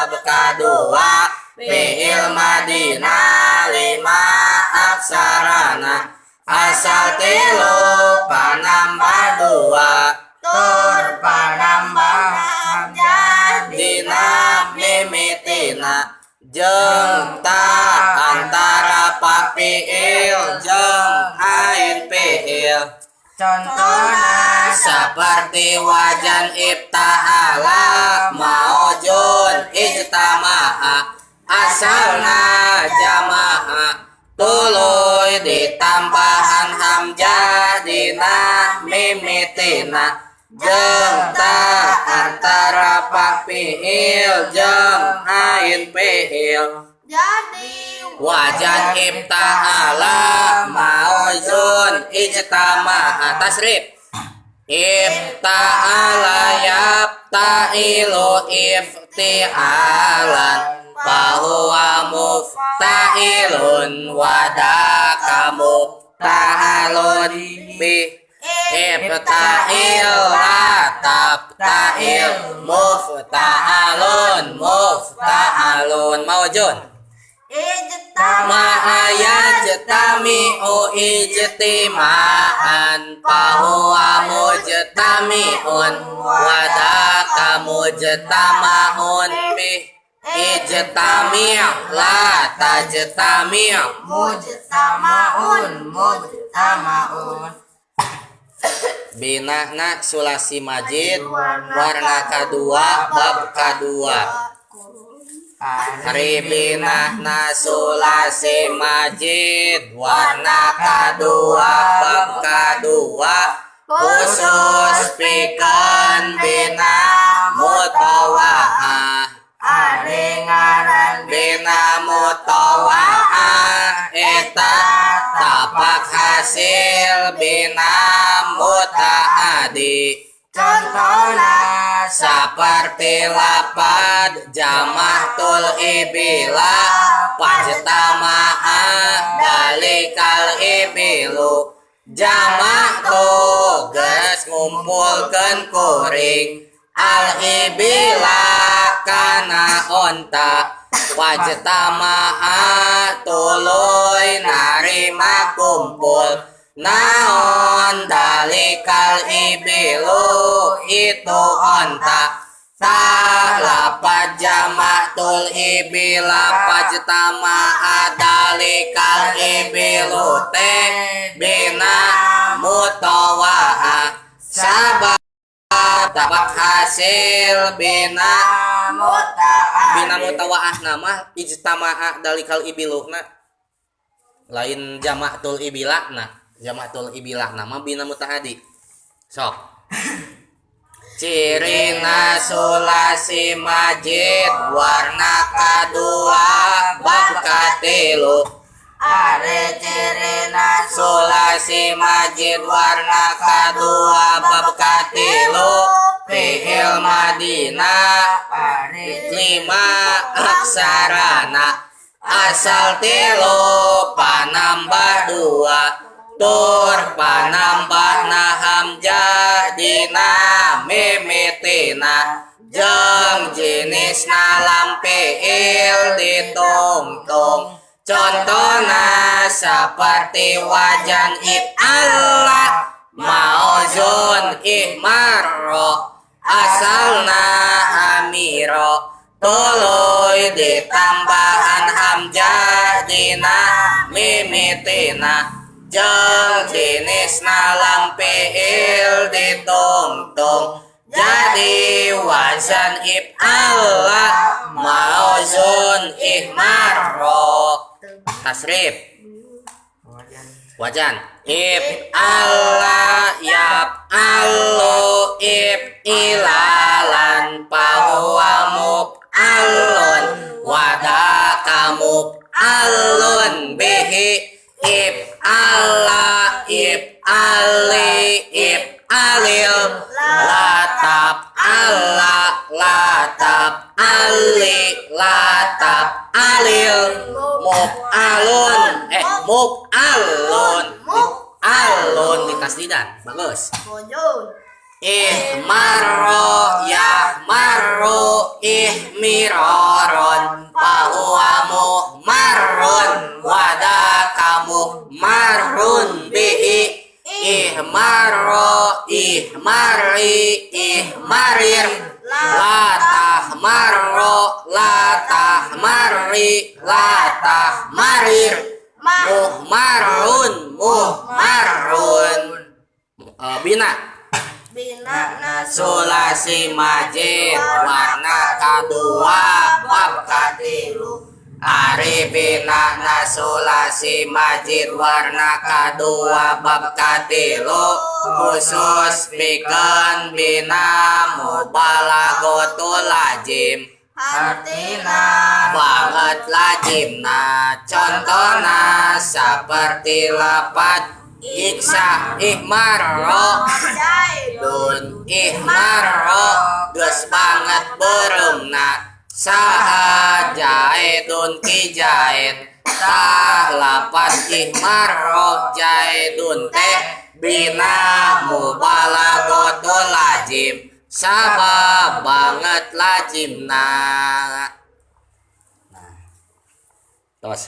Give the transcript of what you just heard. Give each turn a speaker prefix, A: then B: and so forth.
A: bab kadua fi'il madina 5 aksarana asal 3 panambah 2 tur panambah hamzah dina mimitina jeung ta antara pa fi'il jeung ain fi'il. Contohna seperti wajan ibta'ala maujun ijtama'a asalna jama'a tuluy ditambahan hamzah dina mimitina jeung ta antara pa fi'il jeung ain fi'il. Jadi wajan ibta'ala mauzun ijtama'a tasrif ibta'ala yabta'ilu ifti'alan fahuwa mufta'ilun wadaka mufta'alun bi ibta'il tabta'il mufta'alun maujun yajtami'u ijtima'an fahuwa mujtami'un wadaka mujtama'un bih ijtami' la tajtami' mujtama'un binana sulasi majid warna kedua bab kedua. Ribinah sulasi majid warna kedua bab kedua khusus pikeun bina mutawa'ah bina mutawa'ah eta tapak hasil bina mutaadi. Contohna seperti lapad jamatul ibila pajtama'a dalikal ibilu jamak tugas ngumpulkeun kuring al ibila kana onta pajtama'a tuluy narima kumpul naon dalikal ibilu itu onta talapad jamatul ibila pajtama'a dalikal ibilu teh bina mutawa'ah sabab tabak hasil bina mutawa'ah nama ijtama'a dalikal ibilu lain jamatul ibilah jamatul ibilah nama bina mutaadi sok. Cirina sulasi majid warna kedua bab katilu. Are cirina sulasi majid warna kedua bab katilu fi'il madina 5 aksarana asal 3 panambah 2 tur panambahna hamzah dina mimitina jeung jenisna lam fi'il ditungtung. Contohna seperti wajan if'ala mauzun ihmarro asalna amiro tuluy ditambahan hamzah dina mimitina jeung jenisna lam fi'il ditungtung. Jadi wazan if'ala mauzun ihmarro tasrif wajan if'ala yaf'alu if'ilalan fahuwa muf'alun wadaka muf'alun bihi if'ala if'ali if'alil latab ala latab ali latab alil muf'alun muf'alun alun di tasdidan bagus ihmaro yahmaru ihmiroron fahuwa muhmarun wadakamu marun bihi ihmaro ihmari ihmarir latahmaro latahmari latahmarir muhmarun muhmarun. Bina sulasi majid warna kedua bab katilu. Ari bina sulasi majid warna kedua bab katilu khusus pikeun bina mubalagotul lazim artina banget lazimna contohna seperti lafaz iksa ihmaro dun ihmaro geus banget bereumna saha jaidun ki jaid tah lapas ihmaro jaidun teh bina mubalaghatul lazim sabab banget lazimna.